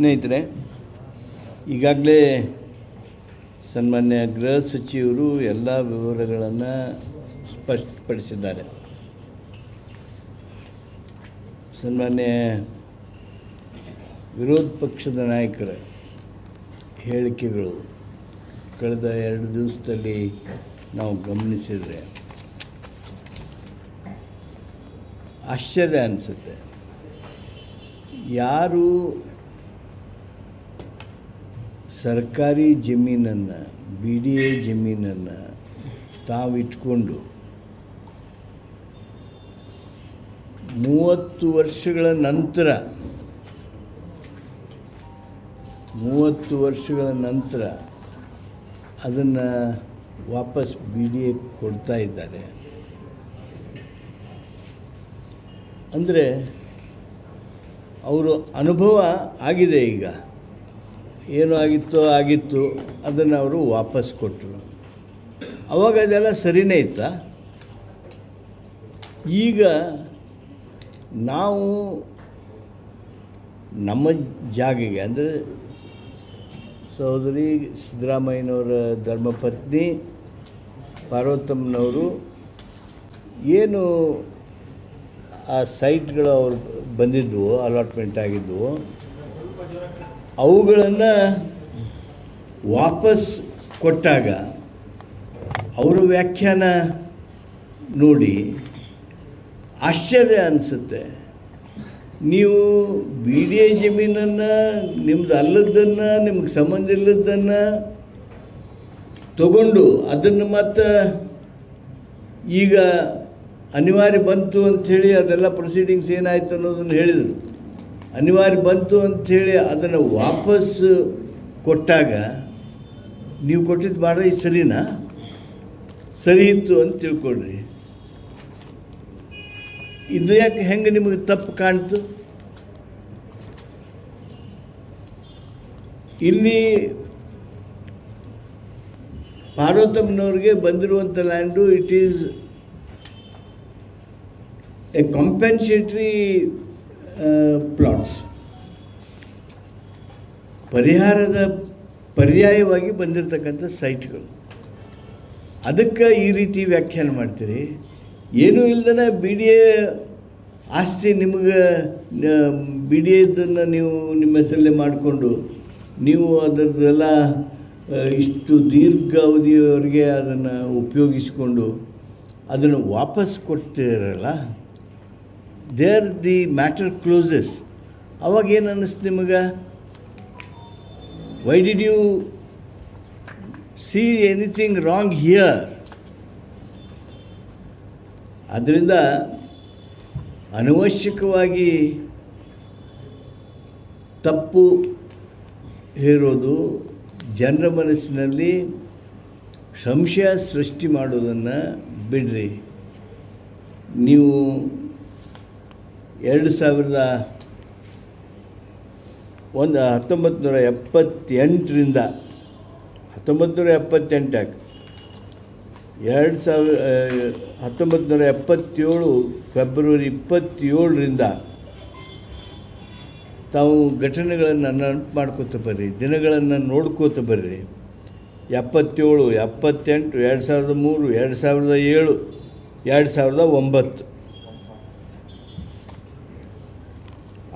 ಸ್ನೇಹಿತರೆ, ಈಗಾಗಲೇ ಸನ್ಮಾನ್ಯ ಗೃಹ ಸಚಿವರು ಎಲ್ಲ ವಿವರಗಳನ್ನು ಸ್ಪಷ್ಟಪಡಿಸಿದ್ದಾರೆ. ಸನ್ಮಾನ್ಯ ವಿರೋಧ ಪಕ್ಷದ ನಾಯಕರ ಹೇಳಿಕೆಗಳು ಕಳೆದ 2 ದಿವಸದಲ್ಲಿ ನಾವು ಗಮನಿಸಿದರೆ ಆಶ್ಚರ್ಯ ಅನಿಸುತ್ತೆ. ಯಾರು ಸರ್ಕಾರಿ ಜಮೀನನ್ನು, BDA ಜಮೀನನ್ನು ತಾವಿಟ್ಕೊಂಡು 30 ವರ್ಷಗಳ ನಂತರ ಅದನ್ನು ವಾಪಸ್ BDA ಕೊಡ್ತಾ ಇದ್ದಾರೆ ಅಂದರೆ ಅವರು ಅನುಭವ ಆಗಿದೆ. ಈಗ ಏನು ಆಗಿತ್ತು ಅದನ್ನು ಅವರು ವಾಪಸ್ ಕೊಟ್ಟರು. ಅವಾಗ ಅದೆಲ್ಲ ಸರಿಯೇ ಇತ್ತಾ? ಈಗ ನಾವು ನಮ್ಮ ಜಾಗಿಗೆ ಅಂದರೆ ಸಹೋದರಿ ಸಿದ್ದರಾಮಯ್ಯನವರ ಧರ್ಮಪತ್ನಿ ಪಾರ್ವತಮ್ಮನವರು ಏನು ಆ ಸೈಟ್ಗಳು ಅವ್ರು ಬಂದಿದ್ವು, ಅಲಾಟ್ಮೆಂಟ್ ಆಗಿದ್ವು, ಅವುಗಳನ್ನು ವಾಪಸ್ ಕೊಟ್ಟಾಗ ಅವರ ವ್ಯಾಖ್ಯಾನ ನೋಡಿ ಆಶ್ಚರ್ಯ ಅನಿಸುತ್ತೆ. ನೀವು BDA ಜಮೀನನ್ನು, ನಿಮ್ಮದು ಅಲ್ಲದನ್ನು, ನಿಮ್ಗೆ ಸಂಬಂಧ ಇಲ್ಲದನ್ನು ತಗೊಂಡು ಅದನ್ನು ಮತ್ತು ಈಗ ಅನಿವಾರ್ಯ ಬಂತು ಅಂಥೇಳಿ ಅದೆಲ್ಲ ಪ್ರೊಸೀಡಿಂಗ್ಸ್ ಏನಾಯಿತು ಅನ್ನೋದನ್ನು ಹೇಳಿದರು. ಅನಿವಾರ್ಯ ಬಂತು ಅಂಥೇಳಿ ಅದನ್ನು ವಾಪಸ್ ಕೊಟ್ಟಾಗ ನೀವು ಕೊಟ್ಟಿದ್ದು ಭಾಳ ಸರಿನಾ? ಸರಿ ಇತ್ತು ಅಂತ ತಿಳ್ಕೊಳ್ರಿ. ಇದು ಯಾಕೆ ಹೆಂಗೆ ನಿಮಗೆ ತಪ್ಪು ಕಾಣ್ತು? ಇಲ್ಲಿ ಪಾರ್ವತಮ್ಮನವ್ರಿಗೆ ಬಂದಿರುವಂಥ land it is a compensatory plots, ಪರಿಹಾರದ ಪರ್ಯಾಯವಾಗಿ ಬಂದಿರತಕ್ಕಂಥ ಸೈಟ್ಗಳು. ಅದಕ್ಕೆ ಈ ರೀತಿ ವ್ಯಾಖ್ಯಾನ ಮಾಡ್ತೀರಿ. ಏನೂ ಇಲ್ದೇ BDA ಆಸ್ತಿ ನಿಮಗೆ BDAದನ್ನು ನೀವು ನಿಮ್ಮ ಹೆಸರಲ್ಲೇ ಮಾಡಿಕೊಂಡು ನೀವು ಅದರದ್ದೆಲ್ಲ ಇಷ್ಟು ದೀರ್ಘಾವಧಿಯವರೆಗೆ ಅದನ್ನು ಉಪಯೋಗಿಸಿಕೊಂಡು ಅದನ್ನು ವಾಪಸ್ ಕೊಡ್ತೀರಲ್ಲ, ದೇರ್ ದಿ ಮ್ಯಾಟರ್ ಕ್ಲೋಸಸ್. ಅವಾಗ ಏನು ಅನ್ನಿಸ್ತು ನಿಮಗೆ? Why did U C anything wrong here? ಆದ್ದರಿಂದ ಅನವಶ್ಯಕವಾಗಿ ತಪ್ಪು ಹೇರೋದು, ಜನರ ಮನಸ್ಸಿನಲ್ಲಿ ಸಂಶಯ ಸೃಷ್ಟಿ ಮಾಡೋದನ್ನು ಬಿಡ್ರಿ. ನೀವು 1978ರಿಂದ 1977 ಫೆಬ್ರವರಿ 27ರಿಂದ ತಾವು ಘಟನೆಗಳನ್ನು ನೆನಪು ಮಾಡ್ಕೋತ ಬರ್ರಿ, ದಿನಗಳನ್ನು ನೋಡ್ಕೋತ ಬರ್ರಿ. 77, 78, 2003, 2007, 2009.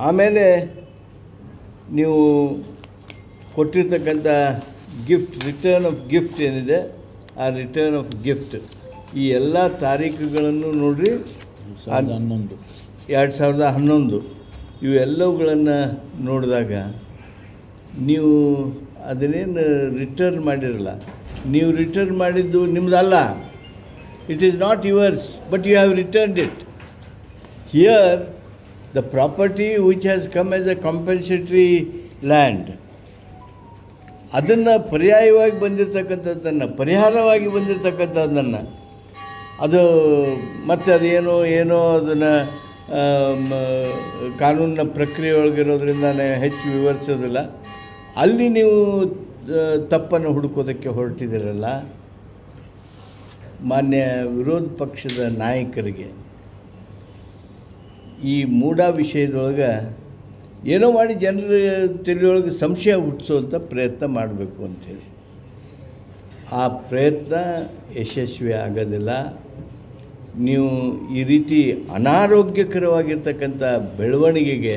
ಆಮೇಲೆ ನೀವು ಕೊಟ್ಟಿರ್ತಕ್ಕಂಥ ಗಿಫ್ಟ್, ರಿಟರ್ನ್ ಆಫ್ ಗಿಫ್ಟ್ ಏನಿದೆ, ಆ ರಿಟರ್ನ್ ಆಫ್ ಗಿಫ್ಟ್ ಈ ಎಲ್ಲ ತಾರೀಖುಗಳನ್ನು ನೋಡಿರಿ. 2011 ಇವೆಲ್ಲವುಗಳನ್ನು ನೋಡಿದಾಗ ನೀವು ಅದನ್ನೇನು ರಿಟರ್ನ್ ಮಾಡಿರಲ್ಲ, ನೀವು ರಿಟರ್ನ್ ಮಾಡಿದ್ದು ನಿಮ್ಮದಲ್ಲ. It is not yours, but you have returned it. Here the property which has come as a compensatory land, ಅದನ್ನು ಪರ್ಯಾಯವಾಗಿ ಬಂದಿರತಕ್ಕಂಥದ್ದನ್ನು, ಪರಿಹಾರವಾಗಿ ಬಂದಿರತಕ್ಕಂಥದ್ದನ್ನು, ಅದು ಮತ್ತು ಅದೇನೋ ಅದನ್ನು ಕಾನೂನಿನ ಪ್ರಕ್ರಿಯೆ ಒಳಗಿರೋದ್ರಿಂದ ಹೆಚ್ಚು ವಿವರಿಸೋದಿಲ್ಲ. ಅಲ್ಲಿ ನೀವು ತಪ್ಪನ್ನು ಹುಡುಕೋದಕ್ಕೆ ಹೊರಟಿದ್ದೀರಲ್ಲ. ಮಾನ್ಯ ವಿರೋಧ ಪಕ್ಷದ ನಾಯಕರಿಗೆ ಈ ಮೂಢ ವಿಷಯದೊಳಗೆ ಏನೋ ಮಾಡಿ ಜನರ ತಲೆಯೊಳಗೆ ಸಂಶಯ ಹುಟ್ಟಿಸೋವಂಥ ಪ್ರಯತ್ನ ಮಾಡಬೇಕು ಅಂಥೇಳಿ. ಆ ಪ್ರಯತ್ನ ಯಶಸ್ವಿ ಆಗೋದಿಲ್ಲ. ನೀವು ಈ ರೀತಿ ಅನಾರೋಗ್ಯಕರವಾಗಿರ್ತಕ್ಕಂಥ ಬೆಳವಣಿಗೆಗೆ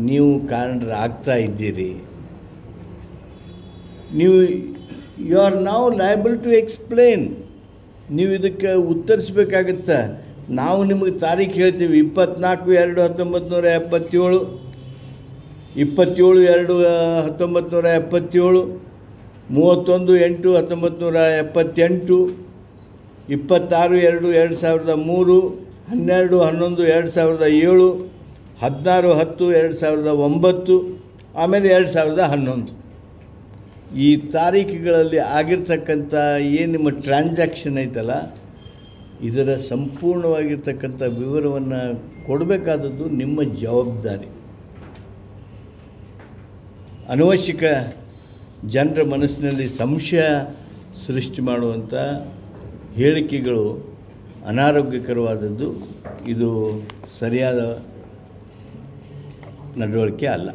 ನೀವು ಕಾರಣರಾಗ್ತಾ ಇದ್ದೀರಿ. ನೀವು you are now liable to explain. ನೀವು ಇದಕ್ಕೆ ಉತ್ತರಿಸ್ಬೇಕಾಗತ್ತೆ. ನಾವು ನಿಮಗೆ ತಾರೀಖು ಹೇಳ್ತೀವಿ 24/2/1977, 27/2/1977, 31/8/1978, 26/2/2003, 12/11/2007, 16/10/2009, ಆಮೇಲೆ 2011. ಈ ತಾರೀಖುಗಳಲ್ಲಿ ಆಗಿರ್ತಕ್ಕಂಥ ಏನು ನಿಮ್ಮ ಟ್ರಾನ್ಸಾಕ್ಷನ್ ಐತಲ್ಲ, ಇದರ ಸಂಪೂರ್ಣವಾಗಿರ್ತಕ್ಕಂಥ ವಿವರವನ್ನು ಕೊಡಬೇಕಾದದ್ದು ನಿಮ್ಮ ಜವಾಬ್ದಾರಿ. ಅನವಶ್ಯಕ ಜನರ ಮನಸ್ಸಿನಲ್ಲಿ ಸಂಶಯ ಸೃಷ್ಟಿ ಮಾಡುವಂಥ ಹೇಳಿಕೆಗಳು ಅನಾರೋಗ್ಯಕರವಾದದ್ದು. ಇದು ಸರಿಯಾದ ನಡವಳಿಕೆ ಅಲ್ಲ.